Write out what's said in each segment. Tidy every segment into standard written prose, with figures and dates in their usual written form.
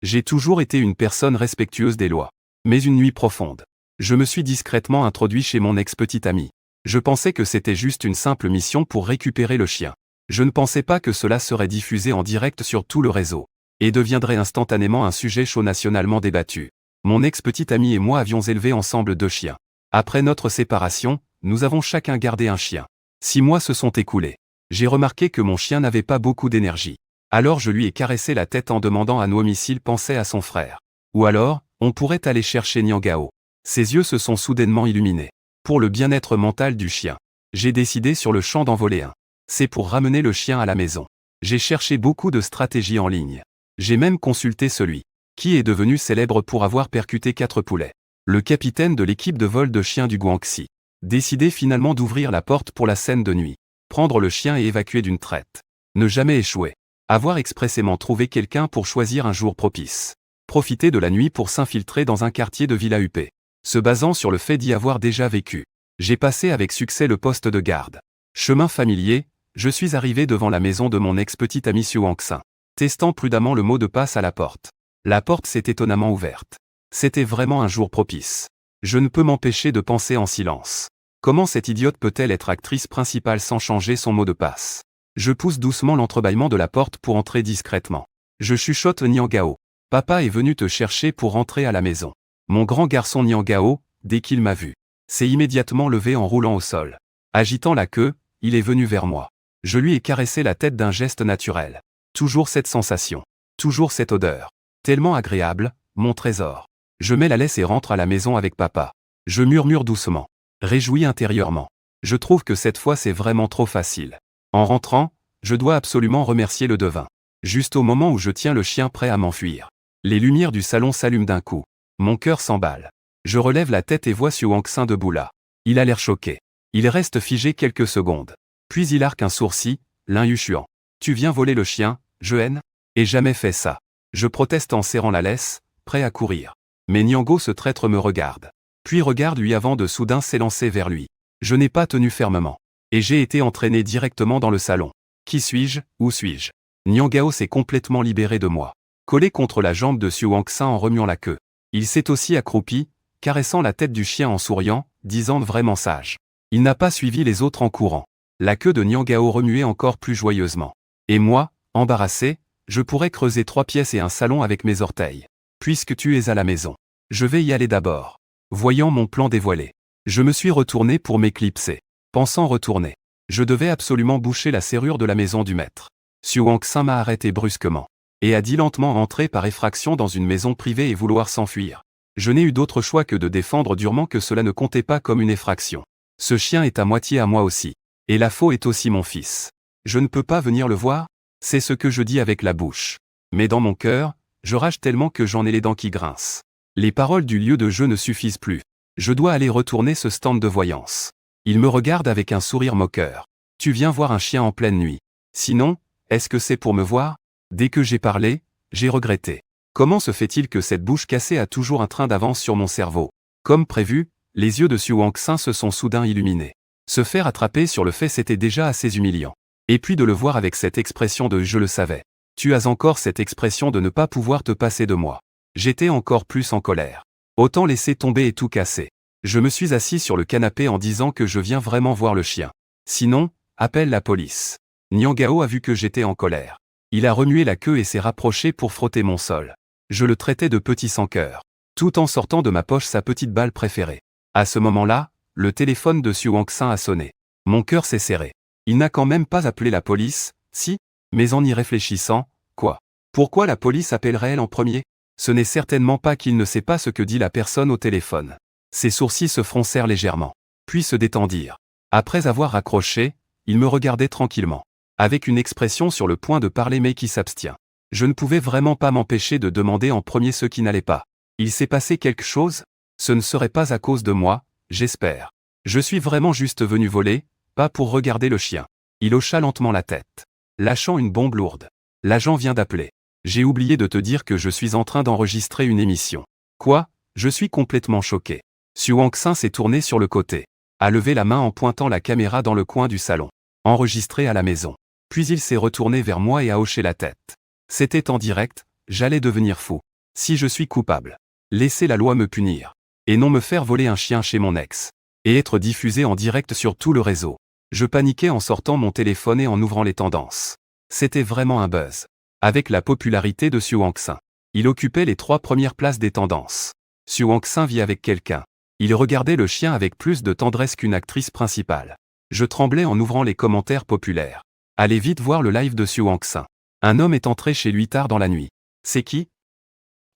J'ai toujours été une personne respectueuse des lois. Mais une nuit profonde, je me suis discrètement introduit chez mon ex-petite amie. Je pensais que c'était juste une simple mission pour récupérer le chien. Je ne pensais pas que cela serait diffusé en direct sur tout le réseau, et deviendrait instantanément un sujet chaud nationalement débattu. Mon ex-petite amie et moi avions élevé ensemble 2 chiens. Après notre séparation, nous avons chacun gardé un chien. 6 mois se sont écoulés. J'ai remarqué que mon chien n'avait pas beaucoup d'énergie. Alors je lui ai caressé la tête en demandant à Noémie s'il pensait à son frère. Ou alors, on pourrait aller chercher Nyangao. Ses yeux se sont soudainement illuminés. Pour le bien-être mental du chien, j'ai décidé sur le champ d'envoler un. C'est pour ramener le chien à la maison. J'ai cherché beaucoup de stratégies en ligne. J'ai même consulté celui qui est devenu célèbre pour avoir percuté 4 poulets. Le capitaine de l'équipe de vol de chiens du Guangxi. Décidé finalement d'ouvrir la porte pour la scène de nuit. Prendre le chien et évacuer d'une traite. Ne jamais échouer. Avoir expressément trouvé quelqu'un pour choisir un jour propice. Profiter de la nuit pour s'infiltrer dans un quartier de Villa UP. Se basant sur le fait d'y avoir déjà vécu. J'ai passé avec succès le poste de garde. Chemin familier, je suis arrivé devant la maison de mon ex-petite amie Xu Wangxin. Testant prudemment le mot de passe à la porte. La porte s'est étonnamment ouverte. C'était vraiment un jour propice. Je ne peux m'empêcher de penser en silence. Comment cette idiote peut-elle être actrice principale sans changer son mot de passe? Je pousse doucement l'entrebâillement de la porte pour entrer discrètement. Je chuchote Nyangao. Papa est venu te chercher pour rentrer à la maison. Mon grand garçon Nyangao, dès qu'il m'a vu, s'est immédiatement levé en roulant au sol. Agitant la queue, il est venu vers moi. Je lui ai caressé la tête d'un geste naturel. Toujours cette sensation. Toujours cette odeur. Tellement agréable, mon trésor. Je mets la laisse et rentre à la maison avec papa. Je murmure doucement. Réjoui intérieurement. Je trouve que cette fois c'est vraiment trop facile. En rentrant, je dois absolument remercier le devin. Juste au moment où je tiens le chien prêt à m'enfuir. Les lumières du salon s'allument d'un coup. Mon cœur s'emballe. Je relève la tête et vois Xu Wangxin debout là. Il a l'air choqué. Il reste figé quelques secondes. Puis il arque un sourcil, l'inhuchuant. Tu viens voler le chien, Jeanne? Et jamais fait ça. Je proteste en serrant la laisse, prêt à courir. Mais Nyangao ce traître me regarde. Puis regarde lui avant de soudain s'élancer vers lui. Je n'ai pas tenu fermement. Et j'ai été entraîné directement dans le salon. Qui suis-je? Où suis-je? Nyangao s'est complètement libéré de moi. Collé contre la jambe de Xu Wangxin en remuant la queue. Il s'est aussi accroupi, caressant la tête du chien en souriant, disant vraiment sage. Il n'a pas suivi les autres en courant. La queue de Nyangao remuait encore plus joyeusement. Et moi, embarrassé, je pourrais creuser 3 pièces et un salon avec mes orteils. Puisque tu es à la maison. Je vais y aller d'abord. Voyant mon plan dévoilé. Je me suis retourné pour m'éclipser. Pensant retourner. Je devais absolument boucher la serrure de la maison du maître. Xu Wangxin m'a arrêté brusquement. Et a dit lentement entrer par effraction dans une maison privée et vouloir s'enfuir. Je n'ai eu d'autre choix que de défendre durement que cela ne comptait pas comme une effraction. Ce chien est à moitié à moi aussi. Et la faux est aussi mon fils. Je ne peux pas venir le voir? C'est ce que je dis avec la bouche. Mais dans mon cœur, je rage tellement que j'en ai les dents qui grincent. Les paroles du lieu de jeu ne suffisent plus. Je dois aller retourner ce stand de voyance. Il me regarde avec un sourire moqueur. Tu viens voir un chien en pleine nuit. Sinon, est-ce que c'est pour me voir? Dès que j'ai parlé, j'ai regretté. Comment se fait-il que cette bouche cassée a toujours un train d'avance sur mon cerveau? Comme prévu, les yeux de Xu Wangxin se sont soudain illuminés. Se faire attraper sur le fait c'était déjà assez humiliant. Et puis de le voir avec cette expression de « je le savais ». Tu as encore cette expression de ne pas pouvoir te passer de moi. J'étais encore plus en colère. Autant laisser tomber et tout casser. Je me suis assis sur le canapé en disant que je viens vraiment voir le chien. Sinon, appelle la police. Nyangao a vu que j'étais en colère. Il a remué la queue et s'est rapproché pour frotter mon sol. Je le traitais de petit sans-cœur. Tout en sortant de ma poche sa petite balle préférée. À ce moment-là, le téléphone de Xu Wangxin a sonné. Mon cœur s'est serré. Il n'a quand même pas appelé la police, si? Mais en y réfléchissant, quoi? Pourquoi la police appellerait-elle en premier? Ce n'est certainement pas qu'il ne sait pas ce que dit la personne au téléphone. Ses sourcils se froncèrent légèrement, puis se détendirent. Après avoir raccroché, il me regardait tranquillement, avec une expression sur le point de parler mais qui s'abstient. Je ne pouvais vraiment pas m'empêcher de demander en premier ce qui n'allait pas. Il s'est passé quelque chose? Ce ne serait pas à cause de moi, j'espère. Je suis vraiment juste venu voler, pas pour regarder le chien. Il hocha lentement la tête, lâchant une bombe lourde. L'agent vient d'appeler. J'ai oublié de te dire que je suis en train d'enregistrer une émission. Quoi? Je suis complètement choqué. Xu Wangxin s'est tourné sur le côté, a levé la main en pointant la caméra dans le coin du salon. Enregistré à la maison. Puis il s'est retourné vers moi et a hoché la tête. C'était en direct, j'allais devenir fou. Si je suis coupable, laissez la loi me punir. Et non me faire voler un chien chez mon ex. Et être diffusé en direct sur tout le réseau. Je paniquais en sortant mon téléphone et en ouvrant les tendances. C'était vraiment un buzz. Avec la popularité de Xu Wangxin, il occupait les 3 premières places des tendances. Xu Wangxin vit avec quelqu'un. Il regardait le chien avec plus de tendresse qu'une actrice principale. Je tremblais en ouvrant les commentaires populaires. Allez vite voir le live de Xu Wangxin. Un homme est entré chez lui tard dans la nuit. C'est qui?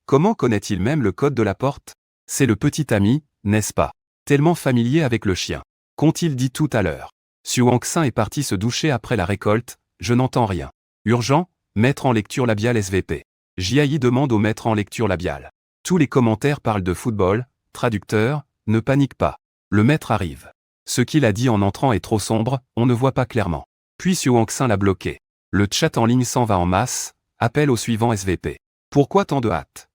Comment connaît-il même le code de la porte? C'est le petit ami, n'est-ce pas? Tellement familier avec le chien. Qu'ont-ils dit tout à l'heure? Xu Wangxin est parti se doucher après la récolte, je n'entends rien. Urgent, maître en lecture labiale SVP. Jiayi demande au maître en lecture labiale. Tous les commentaires parlent de football, traducteur, ne panique pas. Le maître arrive. Ce qu'il a dit en entrant est trop sombre, on ne voit pas clairement. Puis Xu Wangxin l'a bloqué. Le chat en ligne s'en va en masse, appel au suivant SVP. Pourquoi tant de hâte?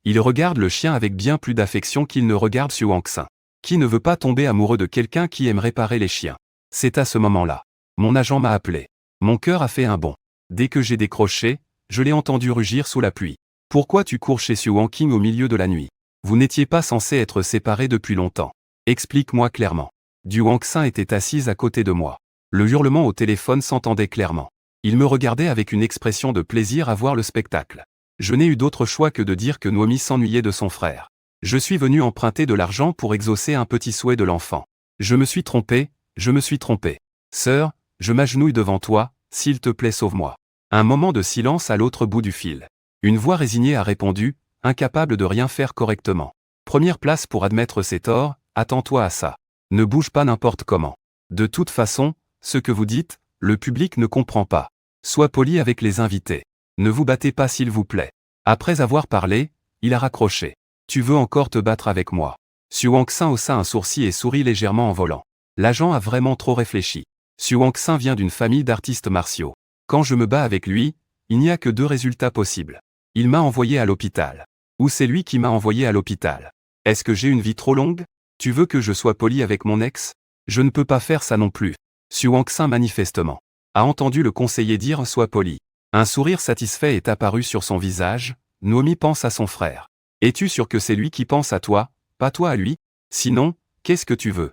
Il regarde le chien avec bien plus d'affection qu'il ne regarde Xu Wangxin. Qui ne veut pas tomber amoureux de quelqu'un qui aime réparer les chiens? C'est à ce moment-là. Mon agent m'a appelé. Mon cœur a fait un bond. Dès que j'ai décroché, je l'ai entendu rugir sous la pluie. Pourquoi tu cours chez Xu Wangqing au milieu de la nuit? Vous n'étiez pas censé être séparés depuis longtemps. Explique-moi clairement. Du Wangxin était assise à côté de moi. Le hurlement au téléphone s'entendait clairement. Il me regardait avec une expression de plaisir à voir le spectacle. Je n'ai eu d'autre choix que de dire que Noémie s'ennuyait de son frère. Je suis venu emprunter de l'argent pour exaucer un petit souhait de l'enfant. Je me suis trompé, je me suis trompé. Sœur, je m'agenouille devant toi, s'il te plaît sauve-moi. Un moment de silence à l'autre bout du fil. Une voix résignée a répondu, incapable de rien faire correctement. Première place pour admettre ses torts, attends-toi à ça. Ne bouge pas n'importe comment. De toute façon, ce que vous dites, le public ne comprend pas. Sois poli avec les invités. Ne vous battez pas s'il vous plaît. Après avoir parlé, il a raccroché. Tu veux encore te battre avec moi? Xu Wangxin haussa un sourcil et sourit légèrement en volant. L'agent a vraiment trop réfléchi. Xu Wangxin vient d'une famille d'artistes martiaux. Quand je me bats avec lui, il n'y a que 2 résultats possibles. Il m'a envoyé à l'hôpital. Ou c'est lui qui m'a envoyé à l'hôpital. Est-ce que j'ai une vie trop longue? Tu veux que je sois poli avec mon ex? Je ne peux pas faire ça non plus. Xu Wangxin manifestement a entendu le conseiller dire « sois poli ». Un sourire satisfait est apparu sur son visage. Noémie pense à son frère. Es-tu sûr que c'est lui qui pense à toi, pas toi à lui? Sinon, qu'est-ce que tu veux?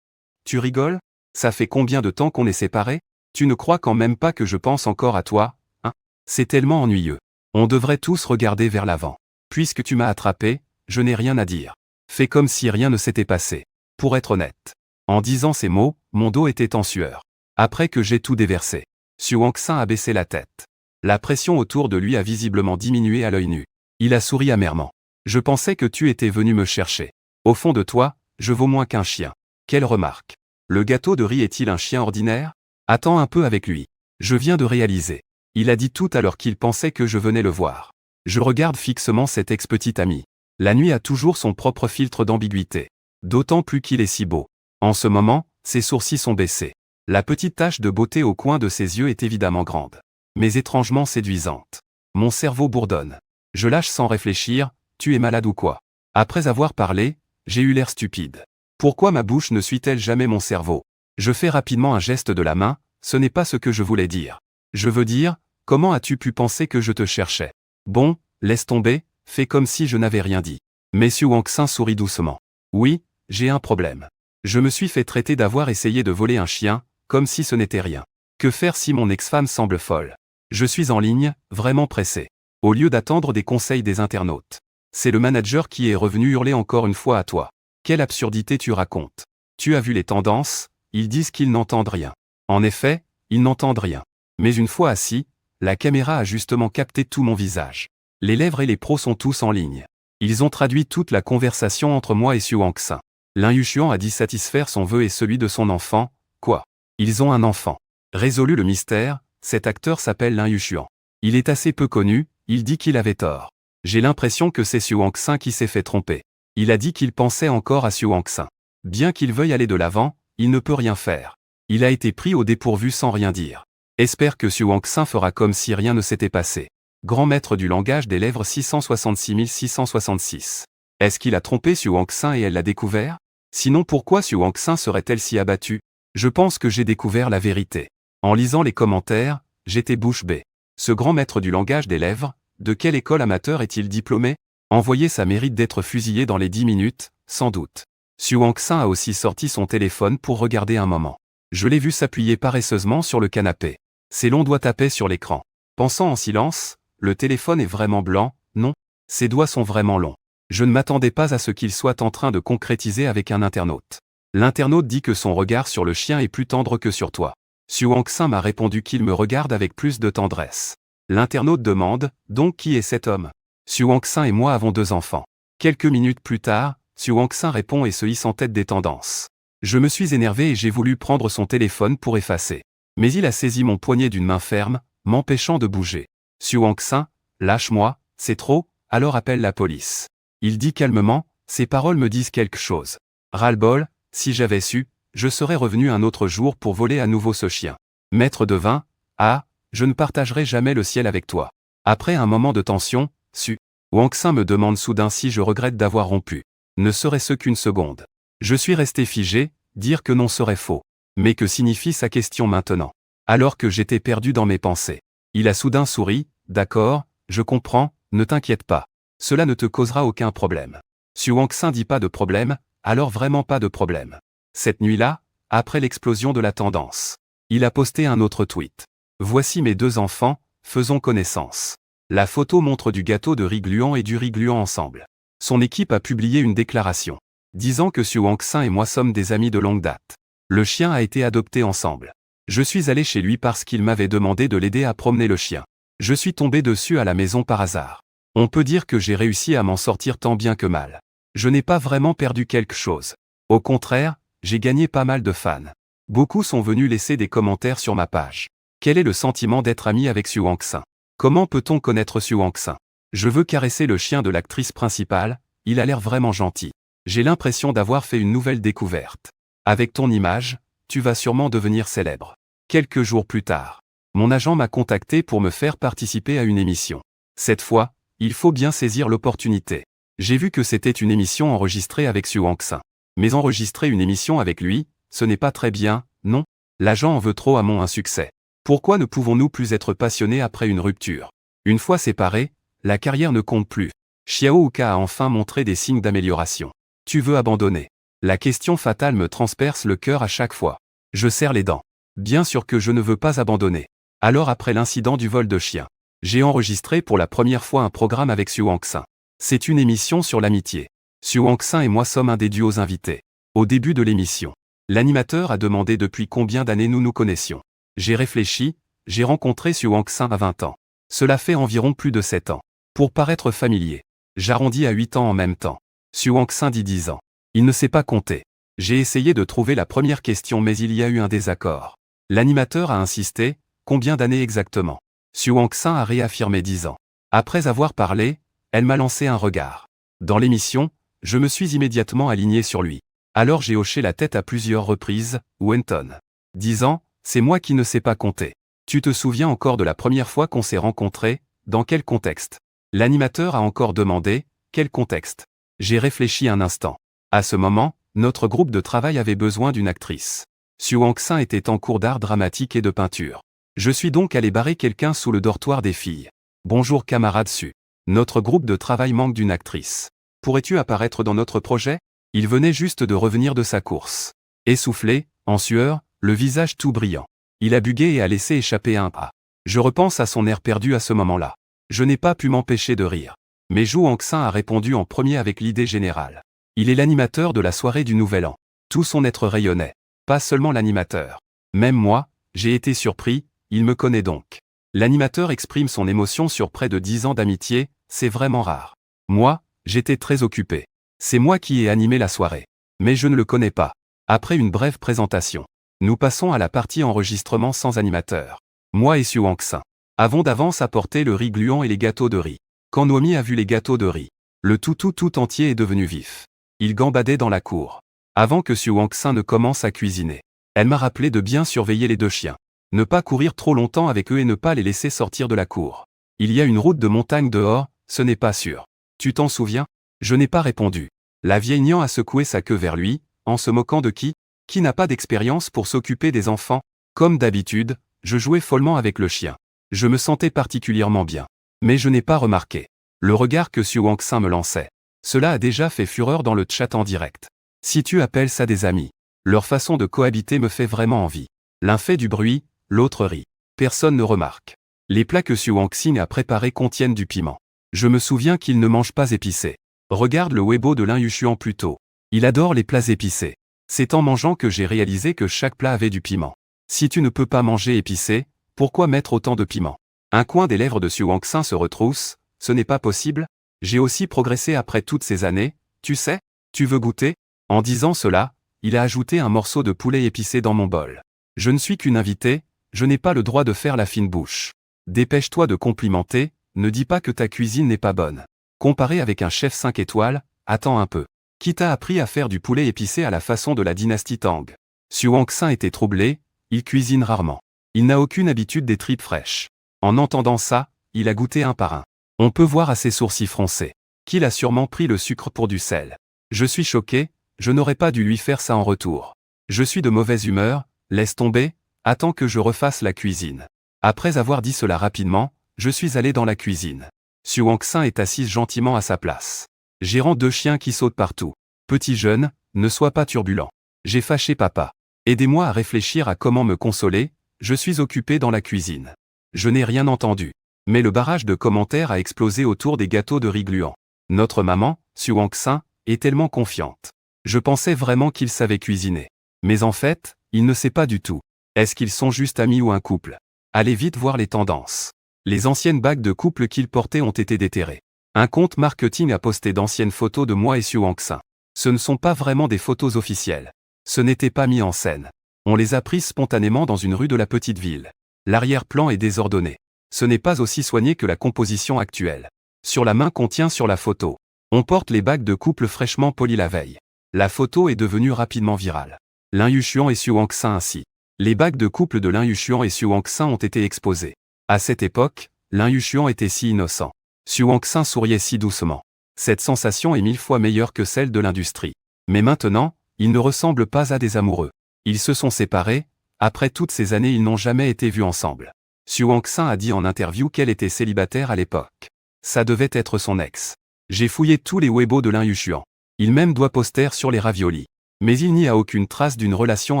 Tu rigoles? Ça fait combien de temps qu'on est séparés? Tu ne crois quand même pas que je pense encore à toi, hein? C'est tellement ennuyeux. On devrait tous regarder vers l'avant. Puisque tu m'as attrapé, je n'ai rien à dire. Fais comme si rien ne s'était passé. Pour être honnête. En disant ces mots, mon dos était en sueur. Après que j'ai tout déversé, Xu Wangxin a baissé la tête. La pression autour de lui a visiblement diminué à l'œil nu. Il a souri amèrement. Je pensais que tu étais venu me chercher. Au fond de toi, je vaux moins qu'un chien. Quelle remarque. Le gâteau de riz est-il un chien ordinaire? Attends un peu avec lui. Je viens de réaliser. Il a dit tout à l'heure qu'il pensait que je venais le voir. Je regarde fixement cet ex-petit ami. La nuit a toujours son propre filtre d'ambiguïté. D'autant plus qu'il est si beau. En ce moment, ses sourcils sont baissés. La petite tache de beauté au coin de ses yeux est évidemment grande. Mais étrangement séduisante. Mon cerveau bourdonne. Je lâche sans réfléchir, tu es malade ou quoi? Après avoir parlé, j'ai eu l'air stupide. Pourquoi ma bouche ne suit-elle jamais mon cerveau? Je fais rapidement un geste de la main, ce n'est pas ce que je voulais dire. Je veux dire, comment as-tu pu penser que je te cherchais? Bon, laisse tomber, fais comme si je n'avais rien dit. Xu Wangxin sourit doucement. Oui, j'ai un problème. Je me suis fait traiter d'avoir essayé de voler un chien, comme si ce n'était rien. Que faire si mon ex-femme semble folle? Je suis en ligne, vraiment pressé. Au lieu d'attendre des conseils des internautes. C'est le manager qui est revenu hurler encore une fois à toi. Quelle absurdité tu racontes. Tu as vu les tendances, ils disent qu'ils n'entendent rien. En effet, ils n'entendent rien. Mais une fois assis, la caméra a justement capté tout mon visage. Les lèvres et les pros sont tous en ligne. Ils ont traduit toute la conversation entre moi et Xu Wangxin. Lin Yuxian a dit satisfaire son vœu et celui de son enfant. Quoi? Ils ont un enfant. Résolu le mystère, cet acteur s'appelle Lin Yuxian. Il est assez peu connu, il dit qu'il avait tort. J'ai l'impression que c'est Xu Wangxin qui s'est fait tromper. Il a dit qu'il pensait encore à Xu Wangxin. Bien qu'il veuille aller de l'avant, il ne peut rien faire. Il a été pris au dépourvu sans rien dire. Espère que Xu Wangxin fera comme si rien ne s'était passé. Grand maître du langage des lèvres 666 666. Est-ce qu'il a trompé Xu Wangxin et elle l'a découvert? Sinon pourquoi Xu Wangxin serait-elle si abattue? Je pense que j'ai découvert la vérité. En lisant les commentaires, j'étais bouche bée. Ce grand maître du langage des lèvres, De quelle école amateur est-il diplômé? Envoyer ça mérite d'être fusillé dans les 10 minutes, sans doute. Xu Wangxin a aussi sorti son téléphone pour regarder un moment. Je l'ai vu s'appuyer paresseusement sur le canapé. Ses longs doigts tapaient sur l'écran. Pensant en silence, le téléphone est vraiment blanc, non? Ses doigts sont vraiment longs. Je ne m'attendais pas à ce qu'il soit en train de concrétiser avec un internaute. L'internaute dit que son regard sur le chien est plus tendre que sur toi. Xu Wangxin m'a répondu qu'il me regarde avec plus de tendresse. L'internaute demande, donc qui est cet homme? Xu Wangxin et moi avons 2 enfants. Quelques minutes plus tard, Xu Wangxin répond et se hisse en tête des tendances. Je me suis énervé et j'ai voulu prendre son téléphone pour effacer. Mais il a saisi mon poignet d'une main ferme, m'empêchant de bouger. Xu Wangxin, lâche-moi, c'est trop, alors appelle la police. Il dit calmement, ses paroles me disent quelque chose. Ras-le-bol, si j'avais su, je serais revenu un autre jour pour voler à nouveau ce chien. Maître de vin, ah, je ne partagerai jamais le ciel avec toi. Après un moment de tension, Xu Wangxin me demande soudain si je regrette d'avoir rompu. Ne serait-ce qu'une seconde. Je suis resté figé, dire que non serait faux. Mais que signifie sa question maintenant? Alors que j'étais perdu dans mes pensées. Il a soudain souri, d'accord, je comprends, ne t'inquiète pas. Cela ne te causera aucun problème. Xu Wangxin dit pas de problème, alors vraiment pas de problème. Cette nuit-là, après l'explosion de la tendance, il a posté un autre tweet. Voici mes 2 enfants, faisons connaissance. La photo montre du gâteau de riz gluant et du riz gluant ensemble. Son équipe a publié une déclaration, disant que Xu Wangxin et moi sommes des amis de longue date. Le chien a été adopté ensemble. Je suis allé chez lui parce qu'il m'avait demandé de l'aider à promener le chien. Je suis tombé dessus à la maison par hasard. On peut dire que j'ai réussi à m'en sortir tant bien que mal. Je n'ai pas vraiment perdu quelque chose. Au contraire, j'ai gagné pas mal de fans. Beaucoup sont venus laisser des commentaires sur ma page. Quel est le sentiment d'être ami avec Xu Wangxin? Comment peut-on connaître Xu Wangxin? Je veux caresser le chien de l'actrice principale, il a l'air vraiment gentil. J'ai l'impression d'avoir fait une nouvelle découverte. Avec ton image, tu vas sûrement devenir célèbre. Quelques jours plus tard, mon agent m'a contacté pour me faire participer à une émission. Cette fois, il faut bien saisir l'opportunité. J'ai vu que c'était une émission enregistrée avec Xu Wangxin. Mais enregistrer une émission avec lui, ce n'est pas très bien, non? L'agent en veut trop à mon insuccès. Pourquoi ne pouvons-nous plus être passionnés après une rupture? Une fois séparés, la carrière ne compte plus. Xiao Uka a enfin montré des signes d'amélioration. Tu veux abandonner? La question fatale me transperce le cœur à chaque fois. Je serre les dents. Bien sûr que je ne veux pas abandonner. Alors après l'incident du vol de chien, j'ai enregistré pour la première fois un programme avec Xu Wangxin. C'est une émission sur l'amitié. Xu Wangxin et moi sommes un des duos invités. Au début de l'émission, l'animateur a demandé depuis combien d'années nous nous connaissions. J'ai réfléchi, j'ai rencontré Xu Wangxin à 20 ans. Cela fait environ plus de 7 ans. Pour paraître familier, j'arrondis à 8 ans en même temps. Xu Wangxin dit 10 ans. Il ne sait pas compter. J'ai essayé de trouver la première question mais il y a eu un désaccord. L'animateur a insisté, combien d'années exactement? Xu Wangxin a réaffirmé 10 ans. Après avoir parlé, elle m'a lancé un regard. Dans l'émission, je me suis immédiatement aligné sur lui. Alors j'ai hoché la tête à plusieurs reprises, Wenton. 10 ans, c'est moi qui ne sais pas compter. Tu te souviens encore de la première fois qu'on s'est rencontrés, dans quel contexte? L'animateur a encore demandé, quel contexte? J'ai réfléchi un instant. À ce moment, notre groupe de travail avait besoin d'une actrice. Xu Wangxin était en cours d'art dramatique et de peinture. Je suis donc allé barrer quelqu'un sous le dortoir des filles. Bonjour camarade Xu. Notre groupe de travail manque d'une actrice. Pourrais-tu apparaître dans notre projet? Il venait juste de revenir de sa course. Essoufflé, en sueur, le visage tout brillant. Il a bugué et a laissé échapper un pas. Je repense à son air perdu à ce moment-là. Je n'ai pas pu m'empêcher de rire. Mais Xu Wangxin a répondu en premier avec l'idée générale. Il est l'animateur de la soirée du Nouvel An. Tout son être rayonnait. Pas seulement l'animateur. Même moi, j'ai été surpris, il me connaît donc. L'animateur exprime son émotion sur près de 10 ans d'amitié, c'est vraiment rare. Moi, j'étais très occupé. C'est moi qui ai animé la soirée. Mais je ne le connais pas. Après une brève présentation, nous passons à la partie enregistrement sans animateur. Moi et Xu Wangxin avons d'avance apporté le riz gluant et les gâteaux de riz. Quand Noémie a vu les gâteaux de riz, le tout entier est devenu vif. Il gambadait dans la cour. Avant que Xu Wangxin ne commence à cuisiner, elle m'a rappelé de bien surveiller les 2 chiens. Ne pas courir trop longtemps avec eux et ne pas les laisser sortir de la cour. Il y a une route de montagne dehors, ce n'est pas sûr. Tu t'en souviens? Je n'ai pas répondu. La vieille Nian a secoué sa queue vers lui, en se moquant de qui? Qui n'a pas d'expérience pour s'occuper des enfants? Comme d'habitude, je jouais follement avec le chien. Je me sentais particulièrement bien. Mais je n'ai pas remarqué le regard que Xu Wangxin me lançait. Cela a déjà fait fureur dans le chat en direct. Si tu appelles ça des amis, leur façon de cohabiter me fait vraiment envie. L'un fait du bruit, l'autre rit. Personne ne remarque. Les plats que Xu Wangxin a préparés contiennent du piment. Je me souviens qu'il ne mange pas épicé. Regarde le Weibo de Lin Yushuan plus tôt. Il adore les plats épicés. C'est en mangeant que j'ai réalisé que chaque plat avait du piment. Si tu ne peux pas manger épicé, pourquoi mettre autant de piment? Un coin des lèvres de Xu Wangxin se retrousse. Ce n'est pas possible? J'ai aussi progressé après toutes ces années, tu sais? Tu veux goûter? En disant cela, il a ajouté un morceau de poulet épicé dans mon bol. Je ne suis qu'une invitée, je n'ai pas le droit de faire la fine bouche. Dépêche-toi de complimenter, ne dis pas que ta cuisine n'est pas bonne. Comparé avec un chef 5 étoiles, attends un peu. Qui t'a appris à faire du poulet épicé à la façon de la dynastie Tang? Xu Wangxin était troublé, il cuisine rarement. Il n'a aucune habitude des tripes fraîches. En entendant ça, il a goûté un par un. On peut voir à ses sourcils froncés qu'il a sûrement pris le sucre pour du sel. Je suis choqué, je n'aurais pas dû lui faire ça en retour. Je suis de mauvaise humeur, laisse tomber, attends que je refasse la cuisine. Après avoir dit cela rapidement, je suis allé dans la cuisine. Xu Wangxin est assise gentiment à sa place. Gérant deux chiens qui sautent partout. Petit jeune, ne sois pas turbulent. J'ai fâché papa. Aidez-moi à réfléchir à comment me consoler, je suis occupé dans la cuisine. Je n'ai rien entendu. Mais le barrage de commentaires a explosé autour des gâteaux de riz gluants. Notre maman, Xu Wangxin, est tellement confiante. Je pensais vraiment qu'il savait cuisiner. Mais en fait, il ne sait pas du tout. Est-ce qu'ils sont juste amis ou un couple? Allez vite voir les tendances. Les anciennes bagues de couple qu'il portait ont été déterrées. Un compte marketing a posté d'anciennes photos de moi et Xu Wangxin. Ce ne sont pas vraiment des photos officielles. Ce n'était pas mis en scène. On les a prises spontanément dans une rue de la petite ville. L'arrière-plan est désordonné. Ce n'est pas aussi soigné que la composition actuelle. Sur la main qu'on tient sur la photo, on porte les bagues de couple fraîchement polies la veille. La photo est devenue rapidement virale. Lin Yushuan et Xu Wangxin ainsi. Les bagues de couple de Lin Yushuan et Xu Wangxin ont été exposées. À cette époque, Lin Yushuan était si innocent. Xu Wangxin souriait si doucement. Cette sensation est 1000 fois meilleure que celle de l'industrie. Mais maintenant, ils ne ressemblent pas à des amoureux. Ils se sont séparés, après toutes ces années ils n'ont jamais été vus ensemble. Xu Wangxin a dit en interview qu'elle était célibataire à l'époque. Ça devait être son ex. J'ai fouillé tous les Weibo de Lin Yushuan. Il même doit poster sur les raviolis. Mais il n'y a aucune trace d'une relation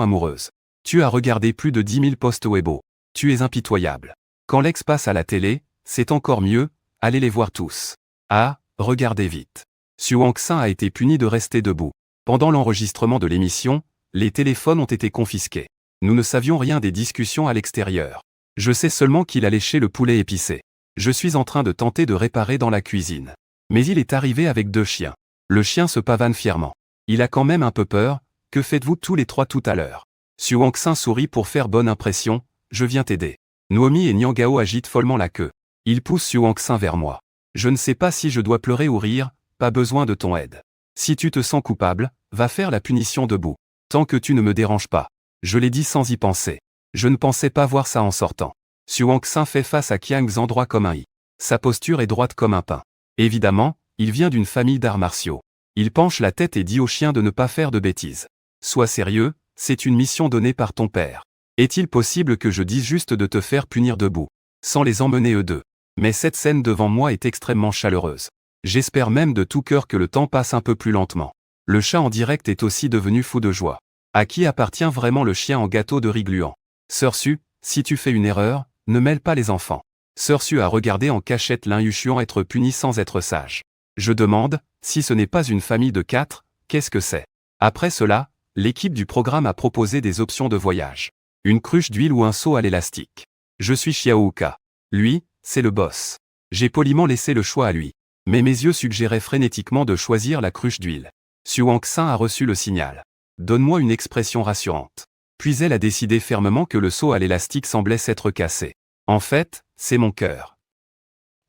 amoureuse. Tu as regardé plus de 10 000 posts Weibo. Tu es impitoyable. Quand l'ex passe à la télé, c'est encore mieux, allez les voir tous. Ah, regardez vite. Xu Wangxin a été puni de rester debout. Pendant l'enregistrement de l'émission, les téléphones ont été confisqués. Nous ne savions rien des discussions à l'extérieur. Je sais seulement qu'il a léché le poulet épicé. Je suis en train de tenter de réparer dans la cuisine. Mais il est arrivé avec deux chiens. Le chien se pavane fièrement. Il a quand même un peu peur, que faites-vous tous les trois tout à l'heure? Xu Wangxin sourit pour faire bonne impression, je viens t'aider. Noemi et Niangao agitent follement la queue. Ils poussent Xu Wangxin vers moi. Je ne sais pas si je dois pleurer ou rire, pas besoin de ton aide. Si tu te sens coupable, va faire la punition debout. Tant que tu ne me déranges pas. Je l'ai dit sans y penser. Je ne pensais pas voir ça en sortant. Xu Wangxin fait face à Qiang Zhan droit comme un i. Sa posture est droite comme un pain. Évidemment, il vient d'une famille d'arts martiaux. Il penche la tête et dit au chien de ne pas faire de bêtises. Sois sérieux, c'est une mission donnée par ton père. Est-il possible que je dise juste de te faire punir debout, sans les emmener eux deux? Mais cette scène devant moi est extrêmement chaleureuse. J'espère même de tout cœur que le temps passe un peu plus lentement. Le chat en direct est aussi devenu fou de joie. À qui appartient vraiment le chien en gâteau de riz gluant? Sœur Su, si tu fais une erreur, ne mêle pas les enfants. Sœur Su a regardé en cachette Lin Yushuan être puni sans être sage. Je demande, si ce n'est pas une famille de 4, qu'est-ce que c'est? Après cela, l'équipe du programme a proposé des options de voyage. Une cruche d'huile ou un seau à l'élastique. Je suis Xiaoka. Lui, c'est le boss. J'ai poliment laissé le choix à lui. Mais mes yeux suggéraient frénétiquement de choisir la cruche d'huile. Xu Wangxin a reçu le signal. Donne-moi une expression rassurante. Puis elle a décidé fermement que le seau à l'élastique semblait s'être cassé. En fait, c'est mon cœur.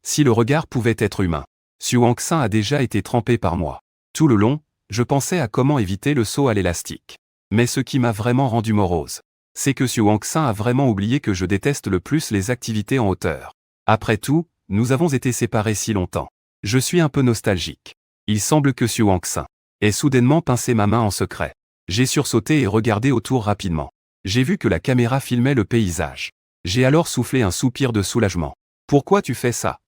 Si le regard pouvait être humain. Xu Wangxin a déjà été trempé par moi. Tout le long, je pensais à comment éviter le seau à l'élastique. Mais ce qui m'a vraiment rendu morose, c'est que Xu Wangxin a vraiment oublié que je déteste le plus les activités en hauteur. Après tout, nous avons été séparés si longtemps. Je suis un peu nostalgique. Il semble que Xu Wangxin ait soudainement pincé ma main en secret. J'ai sursauté et regardé autour rapidement. J'ai vu que la caméra filmait le paysage. J'ai alors soufflé un soupir de soulagement. Pourquoi tu fais ça?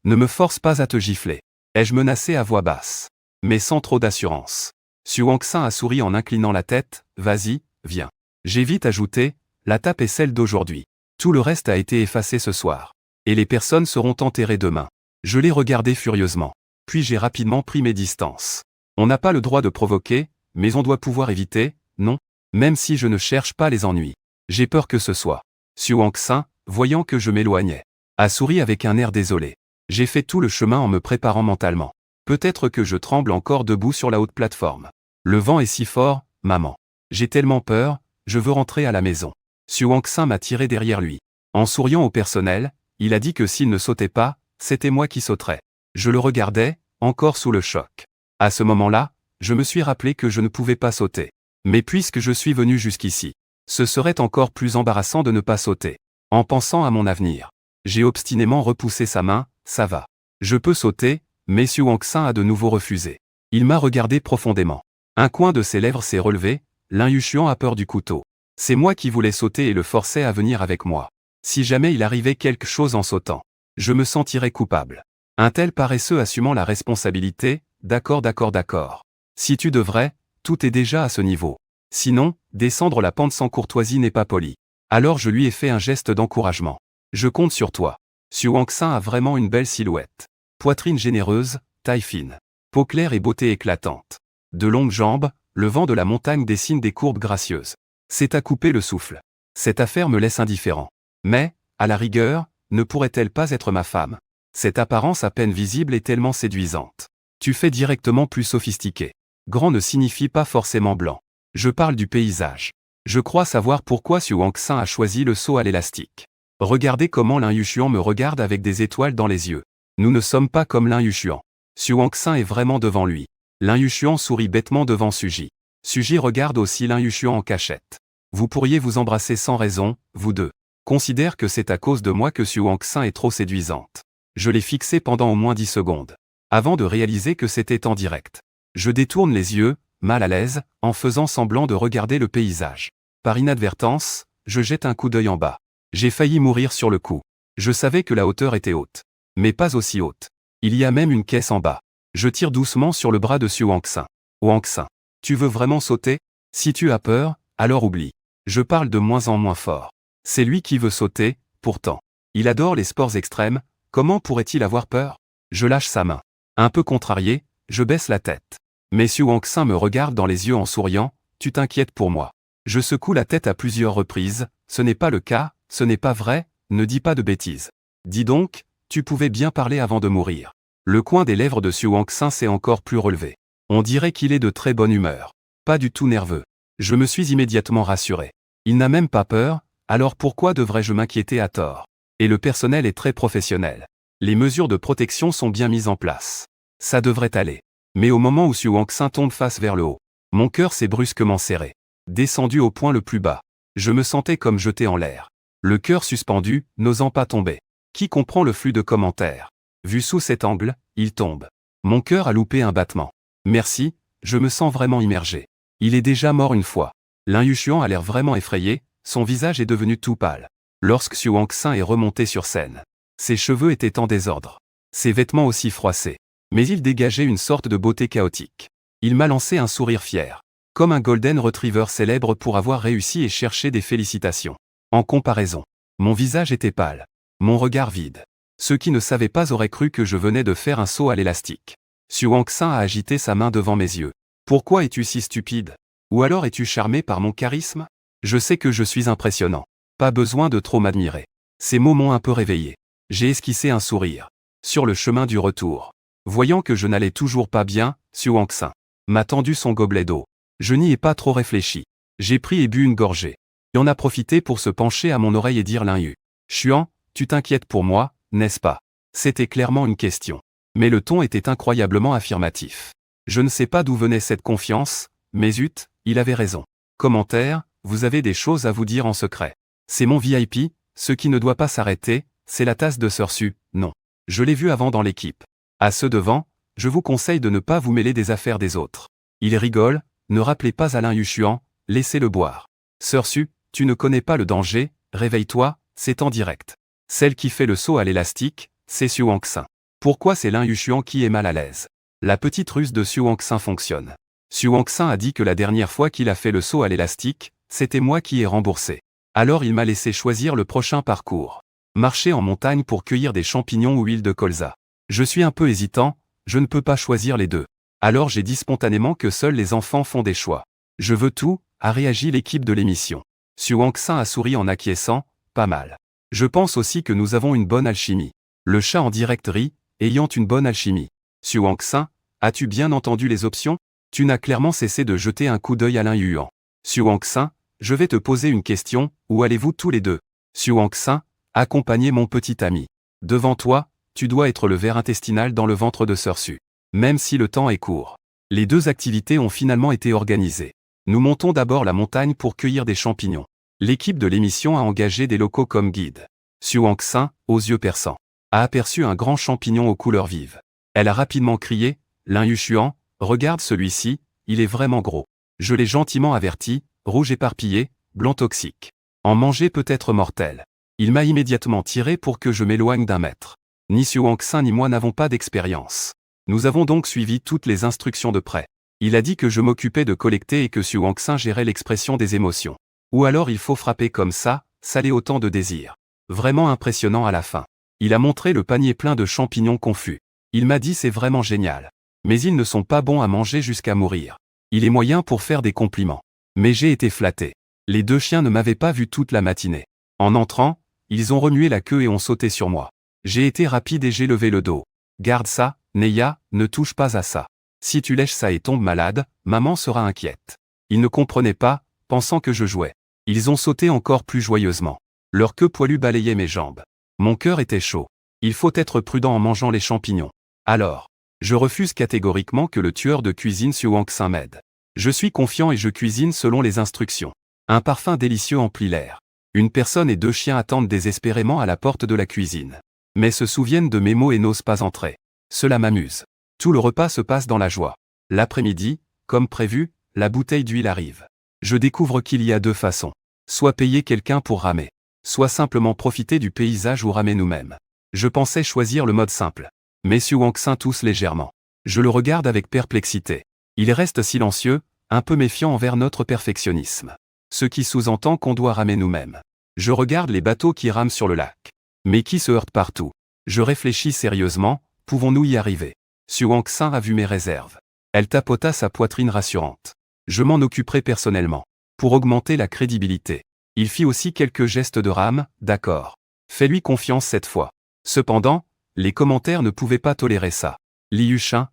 Ne me force pas à te gifler. Ai-je menacé à voix basse, mais sans trop d'assurance. Xu Wangxin a souri en inclinant la tête, vas-y, viens. J'ai vite ajouté, la tape est celle d'aujourd'hui. Tout le reste a été effacé ce soir. Et les personnes seront enterrées demain. Je l'ai regardé furieusement. Puis j'ai rapidement pris mes distances. On n'a pas le droit de provoquer, mais on doit pouvoir éviter, non? Même si je ne cherche pas les ennuis. J'ai peur que ce soit. Xu Wangxin, voyant que je m'éloignais, a souri avec un air désolé. J'ai fait tout le chemin en me préparant mentalement. Peut-être que je tremble encore debout sur la haute plateforme. Le vent est si fort, maman. J'ai tellement peur, je veux rentrer à la maison. Xu Wangxin m'a tiré derrière lui. En souriant au personnel, il a dit que s'il ne sautait pas, c'était moi qui sauterais. Je le regardais, encore sous le choc. À ce moment-là, je me suis rappelé que je ne pouvais pas sauter. Mais puisque je suis venu jusqu'ici, ce serait encore plus embarrassant de ne pas sauter. En pensant à mon avenir, j'ai obstinément repoussé sa main, ça va. Je peux sauter, mais Xu Wangxin a de nouveau refusé. Il m'a regardé profondément. Un coin de ses lèvres s'est relevé, Lin Yuxian a peur du couteau. C'est moi qui voulais sauter et le forçais à venir avec moi. Si jamais il arrivait quelque chose en sautant, je me sentirais coupable. Un tel paresseux assumant la responsabilité, d'accord. Si tu devrais, tout est déjà à ce niveau. Sinon, descendre la pente sans courtoisie n'est pas poli. Alors je lui ai fait un geste d'encouragement. Je compte sur toi. Xu Wangxin a vraiment une belle silhouette. Poitrine généreuse, taille fine. Peau claire et beauté éclatante. De longues jambes, le vent de la montagne dessine des courbes gracieuses. C'est à couper le souffle. Cette affaire me laisse indifférent. Mais, à la rigueur, ne pourrait-elle pas être ma femme? Cette apparence à peine visible est tellement séduisante. Tu fais directement plus sophistiqué. Grand ne signifie pas forcément blanc. Je parle du paysage. Je crois savoir pourquoi Xu Wangxin a choisi le saut à l'élastique. Regardez comment Lin Yuxian me regarde avec des étoiles dans les yeux. Nous ne sommes pas comme Lin Yuxian. Xu Wangxin est vraiment devant lui. Lin Yuxian sourit bêtement devant Suji. Suji regarde aussi Lin Yuxian en cachette. Vous pourriez vous embrasser sans raison, vous deux. Considère que c'est à cause de moi que Xu Wangxin est trop séduisante. Je l'ai fixé pendant au moins 10 secondes. Avant de réaliser que c'était en direct. Je détourne les yeux, mal à l'aise, en faisant semblant de regarder le paysage. Par inadvertance, je jette un coup d'œil en bas. J'ai failli mourir sur le coup. Je savais que la hauteur était haute. Mais pas aussi haute. Il y a même une caisse en bas. Je tire doucement sur le bras de Xu Wangxin. Wangxin, tu veux vraiment sauter? Si tu as peur, alors oublie. Je parle de moins en moins fort. C'est lui qui veut sauter, pourtant. Il adore les sports extrêmes, comment pourrait-il avoir peur? Je lâche sa main. Un peu contrarié, je baisse la tête. Mais Xu Wangxin me regarde dans les yeux en souriant, tu t'inquiètes pour moi. Je secoue la tête à plusieurs reprises, ce n'est pas le cas, ce n'est pas vrai, ne dis pas de bêtises. Dis donc, tu pouvais bien parler avant de mourir. Le coin des lèvres de Xu Wangxin s'est encore plus relevé. On dirait qu'il est de très bonne humeur. Pas du tout nerveux. Je me suis immédiatement rassuré. Il n'a même pas peur, alors pourquoi devrais-je m'inquiéter à tort? Et le personnel est très professionnel. Les mesures de protection sont bien mises en place. Ça devrait aller. Mais au moment où Xu Wangxin tombe face vers le haut, mon cœur s'est brusquement serré. Descendu au point le plus bas. Je me sentais comme jeté en l'air. Le cœur suspendu, n'osant pas tomber. Qui comprend le flux de commentaires? Vu sous cet angle, il tombe. Mon cœur a loupé un battement. Merci, je me sens vraiment immergé. Il est déjà mort une fois. Lin Yuxian a l'air vraiment effrayé, son visage est devenu tout pâle. Lorsque Xu Wangxin est remonté sur scène, ses cheveux étaient en désordre. Ses vêtements aussi froissés. Mais il dégageait une sorte de beauté chaotique. Il m'a lancé un sourire fier. Comme un golden retriever célèbre pour avoir réussi et cherché des félicitations. En comparaison, mon visage était pâle. Mon regard vide. Ceux qui ne savaient pas auraient cru que je venais de faire un saut à l'élastique. Xu Wangxin a agité sa main devant mes yeux. Pourquoi es-tu si stupide? Ou alors es-tu charmé par mon charisme? Je sais que je suis impressionnant. Pas besoin de trop m'admirer. Ces mots m'ont un peu réveillé. J'ai esquissé un sourire. Sur le chemin du retour. Voyant que je n'allais toujours pas bien, Xu Wangxin m'a tendu son gobelet d'eau. Je n'y ai pas trop réfléchi. J'ai pris et bu une gorgée. Il en a profité pour se pencher à mon oreille et dire Lin Yu. Xuan, tu t'inquiètes pour moi, n'est-ce pas? C'était clairement une question. Mais le ton était incroyablement affirmatif. Je ne sais pas d'où venait cette confiance, mais zut, il avait raison. Commentaire, vous avez des choses à vous dire en secret. C'est mon VIP, ce qui ne doit pas s'arrêter, c'est la tasse de Sir Su, non. Je l'ai vu avant dans l'équipe. À ceux devant, je vous conseille de ne pas vous mêler des affaires des autres. Il rigole, ne rappelez pas à Lin Yuxian, laissez-le boire. Sir Su, tu ne connais pas le danger, réveille-toi, c'est en direct. Celle qui fait le saut à l'élastique, c'est Xu Wangxin. Pourquoi c'est Lin Yushuan qui est mal à l'aise? La petite ruse de Xu Wangxin fonctionne. Xu Wangxin a dit que la dernière fois qu'il a fait le saut à l'élastique, c'était moi qui ai remboursé. Alors il m'a laissé choisir le prochain parcours. Marcher en montagne pour cueillir des champignons ou huile de colza. Je suis un peu hésitant, je ne peux pas choisir les deux. Alors j'ai dit spontanément que seuls les enfants font des choix. Je veux tout, a réagi l'équipe de l'émission. Xu Wangxin a souri en acquiesçant, pas mal. Je pense aussi que nous avons une bonne alchimie. Le chat en direct rit, ayant une bonne alchimie. Xu Wangxin, as-tu bien entendu les options? Tu n'as clairement cessé de jeter un coup d'œil à Lin Yuan. Xu Wangxin, je vais te poser une question, où allez-vous tous les deux? Xu Wangxin, accompagnez mon petit ami. Devant toi, tu dois être le ver intestinal dans le ventre de Sir Xu. Même si le temps est court. Les deux activités ont finalement été organisées. Nous montons d'abord la montagne pour cueillir des champignons. L'équipe de l'émission a engagé des locaux comme guides. Xu Wangxin, aux yeux perçants, a aperçu un grand champignon aux couleurs vives. Elle a rapidement crié, Lin Yushuan, regarde celui-ci, il est vraiment gros. Je l'ai gentiment averti, rouge éparpillé, blanc toxique. En manger peut être mortel. Il m'a immédiatement tiré pour que je m'éloigne d'un mètre. Ni Xu Wangxin ni moi n'avons pas d'expérience. Nous avons donc suivi toutes les instructions de près. Il a dit que je m'occupais de collecter et que Xu Wangxin gérait l'expression des émotions. Ou alors il faut frapper comme ça, saler autant de désirs. Vraiment impressionnant à la fin. Il a montré le panier plein de champignons confus. Il m'a dit c'est vraiment génial. Mais ils ne sont pas bons à manger jusqu'à mourir. Il est moyen pour faire des compliments. Mais j'ai été flatté. Les deux chiens ne m'avaient pas vu toute la matinée. En entrant, ils ont remué la queue et ont sauté sur moi. J'ai été rapide et j'ai levé le dos. Garde ça, Neya, ne touche pas à ça. Si tu lèches ça et tombes malade, maman sera inquiète. Ils ne comprenaient pas, pensant que je jouais. Ils ont sauté encore plus joyeusement. Leur queue poilue balayait mes jambes. Mon cœur était chaud. Il faut être prudent en mangeant les champignons. Alors, je refuse catégoriquement que le tueur de cuisine Xu Wangxin m'aide. Je suis confiant et je cuisine selon les instructions. Un parfum délicieux emplit l'air. Une personne et deux chiens attendent désespérément à la porte de la cuisine. Mais se souviennent de mes mots et n'osent pas entrer. Cela m'amuse. Tout le repas se passe dans la joie. L'après-midi, comme prévu, la bouteille d'huile arrive. Je découvre qu'il y a deux façons. Soit payer quelqu'un pour ramer. Soit simplement profiter du paysage ou ramer nous-mêmes. Je pensais choisir le mode simple. Mais Xu Wangxin tousse légèrement. Je le regarde avec perplexité. Il reste silencieux, un peu méfiant envers notre perfectionnisme. Ce qui sous-entend qu'on doit ramer nous-mêmes. Je regarde les bateaux qui rament sur le lac. Mais qui se heurtent partout. Je réfléchis sérieusement, pouvons-nous y arriver? Xu Wangxin a vu mes réserves. Elle tapota sa poitrine rassurante. Je m'en occuperai personnellement. Pour augmenter la crédibilité. Il fit aussi quelques gestes de rame, d'accord. Fais-lui confiance cette fois. Cependant, les commentaires ne pouvaient pas tolérer ça. Li Yuxin,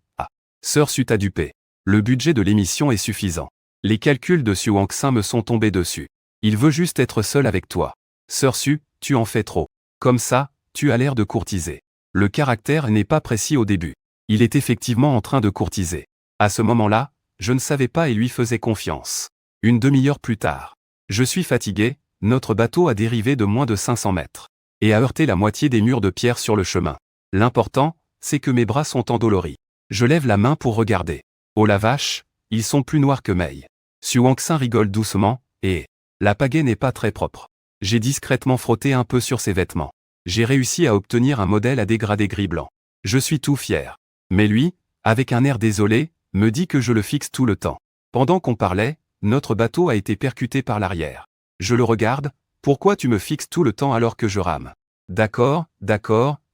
Sir Xu t'a dupé. Le budget de l'émission est suffisant. Les calculs de Xu Wangxin me sont tombés dessus. Il veut juste être seul avec toi. Sir Xu, tu en fais trop. Comme ça, tu as l'air de courtiser. Le caractère n'est pas précis au début. Il est effectivement en train de courtiser. À ce moment-là, je ne savais pas et lui faisais confiance. Une demi-heure plus tard. Je suis fatigué, notre bateau a dérivé de moins de 500 mètres. Et a heurté la moitié des murs de pierre sur le chemin. L'important, c'est que mes bras sont endoloris. Je lève la main pour regarder. Oh la vache, ils sont plus noirs que Mei. Xu Wangxin rigole doucement, et la pagaie n'est pas très propre. J'ai discrètement frotté un peu sur ses vêtements. J'ai réussi à obtenir un modèle à dégradé gris-blanc. Je suis tout fier. Mais lui, avec un air désolé, me dit que je le fixe tout le temps. Pendant qu'on parlait, notre bateau a été percuté par l'arrière. Je le regarde, pourquoi tu me fixes tout le temps alors que je rame? D'accord,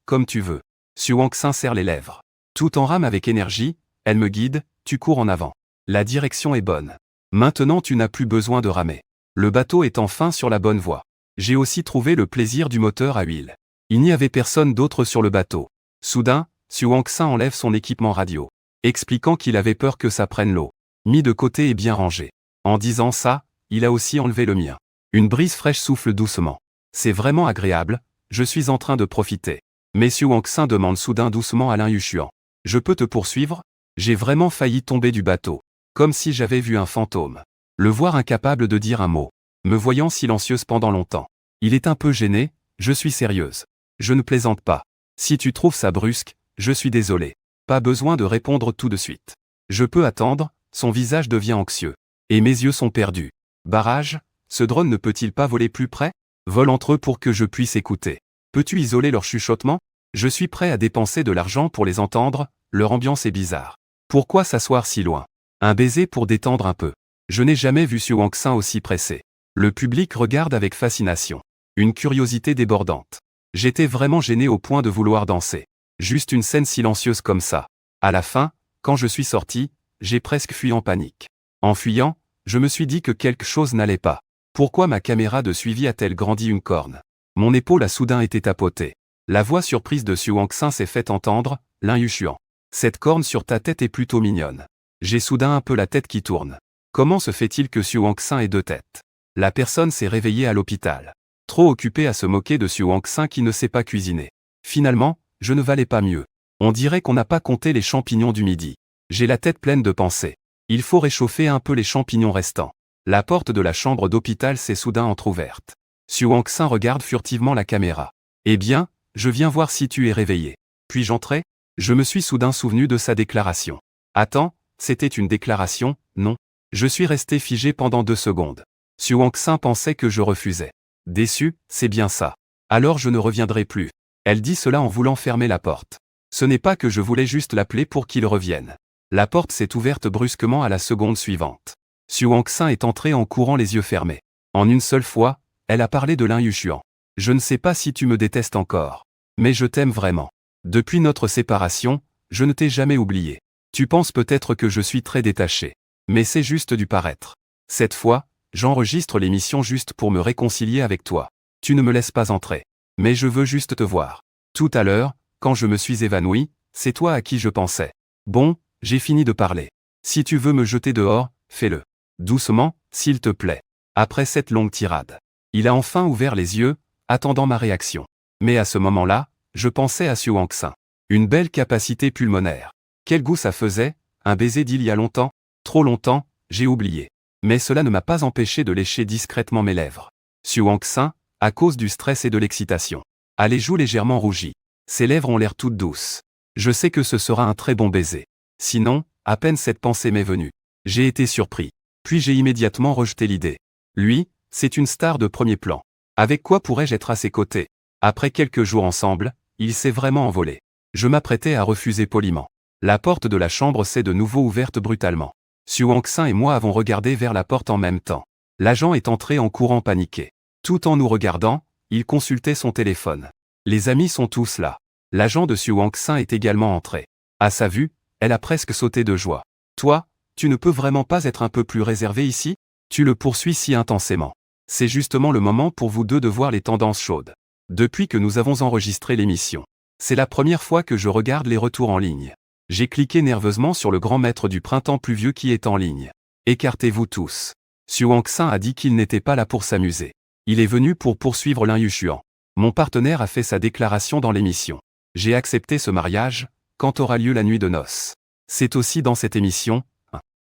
comme tu veux. Xu Wangxin serre les lèvres. Tout en rame avec énergie, elle me guide, tu cours en avant. La direction est bonne. Maintenant tu n'as plus besoin de ramer. Le bateau est enfin sur la bonne voie. J'ai aussi trouvé le plaisir du moteur à huile. Il n'y avait personne d'autre sur le bateau. Soudain, Xu Wangxin enlève son équipement radio, expliquant qu'il avait peur que ça prenne l'eau. Mis de côté et bien rangé. En disant ça, il a aussi enlevé le mien. Une brise fraîche souffle doucement. C'est vraiment agréable, je suis en train de profiter. Mais Xu Wangxin demande soudain doucement à Lin Yushuan. Je peux te poursuivre? J'ai vraiment failli tomber du bateau. Comme si j'avais vu un fantôme. Le voir incapable de dire un mot. Me voyant silencieuse pendant longtemps. Il est un peu gêné, je suis sérieuse. Je ne plaisante pas. Si tu trouves ça brusque, je suis désolé. Pas besoin de répondre tout de suite. Je peux attendre, son visage devient anxieux. Et mes yeux sont perdus. Barrage, ce drone ne peut-il pas voler plus près? Vole entre eux pour que je puisse écouter. Peux-tu isoler leur chuchotement? Je suis prêt à dépenser de l'argent pour les entendre, leur ambiance est bizarre. Pourquoi s'asseoir si loin? Un baiser pour détendre un peu. Je n'ai jamais vu Su Wang-Xin aussi pressé. Le public regarde avec fascination. Une curiosité débordante. J'étais vraiment gêné au point de vouloir danser. Juste une scène silencieuse comme ça. À la fin, quand je suis sorti, j'ai presque fui en panique. En fuyant, je me suis dit que quelque chose n'allait pas. Pourquoi ma caméra de suivi a-t-elle grandi une corne? Mon épaule a soudain été tapotée. La voix surprise de Su Wang-Xin s'est fait entendre, Lin Yuxuan. Cette corne sur ta tête est plutôt mignonne. J'ai soudain un peu la tête qui tourne. Comment se fait-il que Su Wang-Xin ait deux têtes? La personne s'est réveillée à l'hôpital. Trop occupée à se moquer de Su Wang-Xin qui ne sait pas cuisiner. Finalement, je ne valais pas mieux. On dirait qu'on n'a pas compté les champignons du midi. J'ai la tête pleine de pensées. Il faut réchauffer un peu les champignons restants. La porte de la chambre d'hôpital s'est soudain entr'ouverte. Su Wang-Xin regarde furtivement la caméra. Eh bien, je viens voir si tu es réveillé. Puis-je entrer? Je me suis soudain souvenu de sa déclaration. Attends, c'était une déclaration, non? Je suis resté figé pendant 2 secondes. Su Wang-Xin pensait que je refusais. Déçu, c'est bien ça. Alors je ne reviendrai plus. Elle dit cela en voulant fermer la porte. Ce n'est pas que je voulais juste l'appeler pour qu'il revienne. La porte s'est ouverte brusquement à la seconde suivante. Su Wang-Xin est entrée en courant les yeux fermés. En une seule fois, elle a parlé de Lin Yuxuan. Je ne sais pas si tu me détestes encore. Mais je t'aime vraiment. Depuis notre séparation, je ne t'ai jamais oublié. Tu penses peut-être que je suis très détaché. Mais c'est juste du paraître. Cette fois, j'enregistre l'émission juste pour me réconcilier avec toi. Tu ne me laisses pas entrer. Mais je veux juste te voir. Tout à l'heure, quand je me suis évanoui, c'est toi à qui je pensais. Bon, j'ai fini de parler. Si tu veux me jeter dehors, fais-le. Doucement, s'il te plaît. Après cette longue tirade. Il a enfin ouvert les yeux, attendant ma réaction. Mais à ce moment-là, je pensais à Su Wang-Xin. Une belle capacité pulmonaire. Quel goût ça faisait, un baiser d'il y a longtemps? Trop longtemps, j'ai oublié. Mais cela ne m'a pas empêché de lécher discrètement mes lèvres. Su Wang-Xin, à cause du stress et de l'excitation, a les joues légèrement rougies. Ses lèvres ont l'air toutes douces. Je sais que ce sera un très bon baiser. Sinon, à peine cette pensée m'est venue. J'ai été surpris. Puis j'ai immédiatement rejeté l'idée. Lui, c'est une star de premier plan. Avec quoi pourrais-je être à ses côtés? Après quelques jours ensemble, il s'est vraiment envolé. Je m'apprêtais à refuser poliment. La porte de la chambre s'est de nouveau ouverte brutalement. Su Wang-Xin et moi avons regardé vers la porte en même temps. L'agent est entré en courant paniqué. Tout en nous regardant, il consultait son téléphone. Les amis sont tous là. L'agent de Su Wang-Xin est également entré. À sa vue, elle a presque sauté de joie. Toi, tu ne peux vraiment pas être un peu plus réservé ici? Tu le poursuis si intensément. C'est justement le moment pour vous deux de voir les tendances chaudes. Depuis que nous avons enregistré l'émission, c'est la première fois que je regarde les retours en ligne. J'ai cliqué nerveusement sur le grand maître du printemps pluvieux qui est en ligne. Écartez-vous tous. Su Wang-Xin a dit qu'il n'était pas là pour s'amuser. Il est venu pour poursuivre Lin Yuxuan. Mon partenaire a fait sa déclaration dans l'émission. J'ai accepté ce mariage, quand aura lieu la nuit de noces. C'est aussi dans cette émission.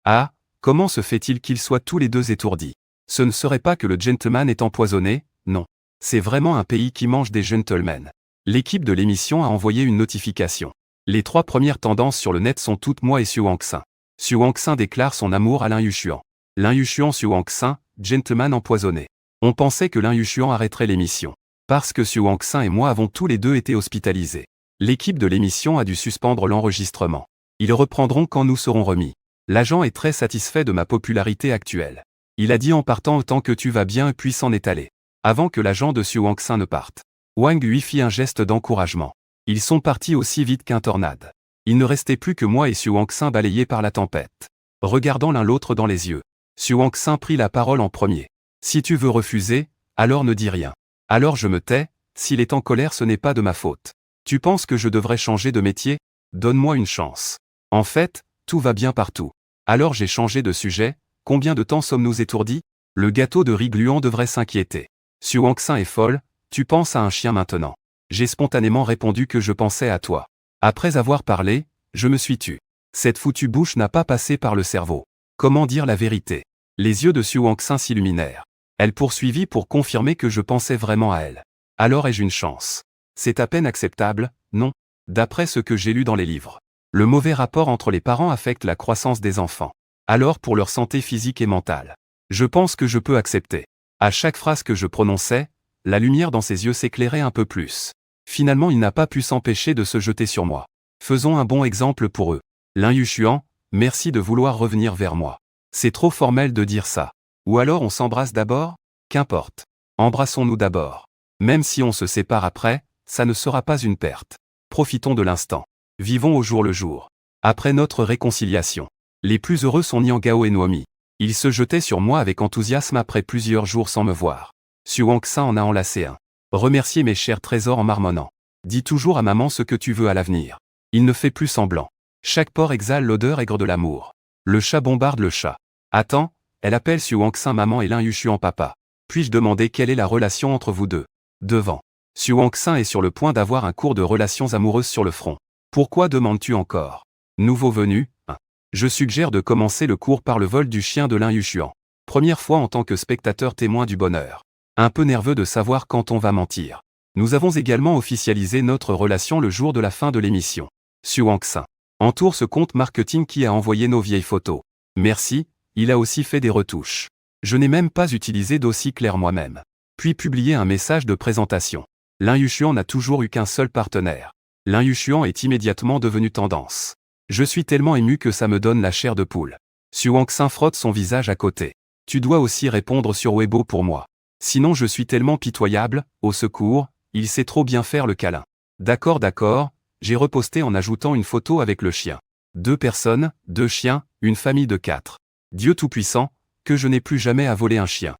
Ah, comment se fait-il qu'ils soient tous les deux étourdis? Ce ne serait pas que le gentleman est empoisonné, non. C'est vraiment un pays qui mange des gentlemen. L'équipe de l'émission a envoyé une notification. Les 3 premières tendances sur le net sont toutes moi et Su Wang-Xin. Su Wang-Xin déclare son amour à Lin Yuxuan. Lin Yuxuan Su Wang-Xin, gentleman empoisonné. On pensait que Lin Yuxuan arrêterait l'émission. Parce que Su Wang-Xin et moi avons tous les deux été hospitalisés. L'équipe de l'émission a dû suspendre l'enregistrement. Ils reprendront quand nous serons remis. L'agent est très satisfait de ma popularité actuelle. Il a dit en partant autant que tu vas bien puis s'en est allé. Avant que l'agent de Su Wang-Xin ne parte. Wang lui fit un geste d'encouragement. Ils sont partis aussi vite qu'un tornade. Il ne restait plus que moi et Su Wang-Xin balayés par la tempête. Regardant l'un l'autre dans les yeux, Su Wang-Xin prit la parole en premier. Si tu veux refuser, alors ne dis rien. Alors je me tais, s'il est en colère ce n'est pas de ma faute. Tu penses que je devrais changer de métier? Donne-moi une chance. En fait, tout va bien partout. Alors j'ai changé de sujet, combien de temps sommes-nous étourdis? Le gâteau de riz gluant devrait s'inquiéter. Su Wang-Xin est folle, tu penses à un chien maintenant. J'ai spontanément répondu que je pensais à toi. Après avoir parlé, je me suis tu. Cette foutue bouche n'a pas passé par le cerveau. Comment dire la vérité? Les yeux de Su Wang-Xin s'illuminèrent. Elle poursuivit pour confirmer que je pensais vraiment à elle. Alors ai-je une chance? C'est à peine acceptable, non? D'après ce que j'ai lu dans les livres. Le mauvais rapport entre les parents affecte la croissance des enfants. Alors pour leur santé physique et mentale. Je pense que je peux accepter. À chaque phrase que je prononçais, la lumière dans ses yeux s'éclairait un peu plus. Finalement il n'a pas pu s'empêcher de se jeter sur moi. Faisons un bon exemple pour eux. Lin Yushuan, merci de vouloir revenir vers moi. C'est trop formel de dire ça. Ou alors on s'embrasse d'abord? Qu'importe. Embrassons-nous d'abord. Même si on se sépare après, ça ne sera pas une perte. Profitons de l'instant. Vivons au jour le jour. Après notre réconciliation, les plus heureux sont Nian Gao et Naomi. Ils se jetaient sur moi avec enthousiasme après plusieurs jours sans me voir. Su Wangxin en a enlacé un. Remerciez mes chers trésors en marmonnant. Dis toujours à maman ce que tu veux à l'avenir. Il ne fait plus semblant. Chaque pore exhale l'odeur aigre de l'amour. Le chat bombarde le chat. Attends, elle appelle Su Wangxin maman et Lin Yushuan papa. Puis-je demander quelle est la relation entre vous deux? Devant. Su Wangxin est sur le point d'avoir un cours de relations amoureuses sur le front. Pourquoi demandes-tu encore? Nouveau venu, hein. Je suggère de commencer le cours par le vol du chien de Lin Yushuan. Première fois en tant que spectateur témoin du bonheur. Un peu nerveux de savoir quand on va mentir. Nous avons également officialisé notre relation le jour de la fin de l'émission. Su Wangxin. Entoure ce compte marketing qui a envoyé nos vieilles photos. Merci, il a aussi fait des retouches. Je n'ai même pas utilisé d'aussi clair moi-même. Puis publié un message de présentation. Lin Yushuan n'a toujours eu qu'un seul partenaire. Lin Yushuan est immédiatement devenu tendance. Je suis tellement ému que ça me donne la chair de poule. Su Wangxin frotte son visage à côté. Tu dois aussi répondre sur Weibo pour moi. Sinon je suis tellement pitoyable, au secours, il sait trop bien faire le câlin. D'accord, j'ai reposté en ajoutant une photo avec le chien. 2 personnes, 2 chiens, une famille de 4. Dieu Tout-Puissant, que je n'ai plus jamais à voler un chien.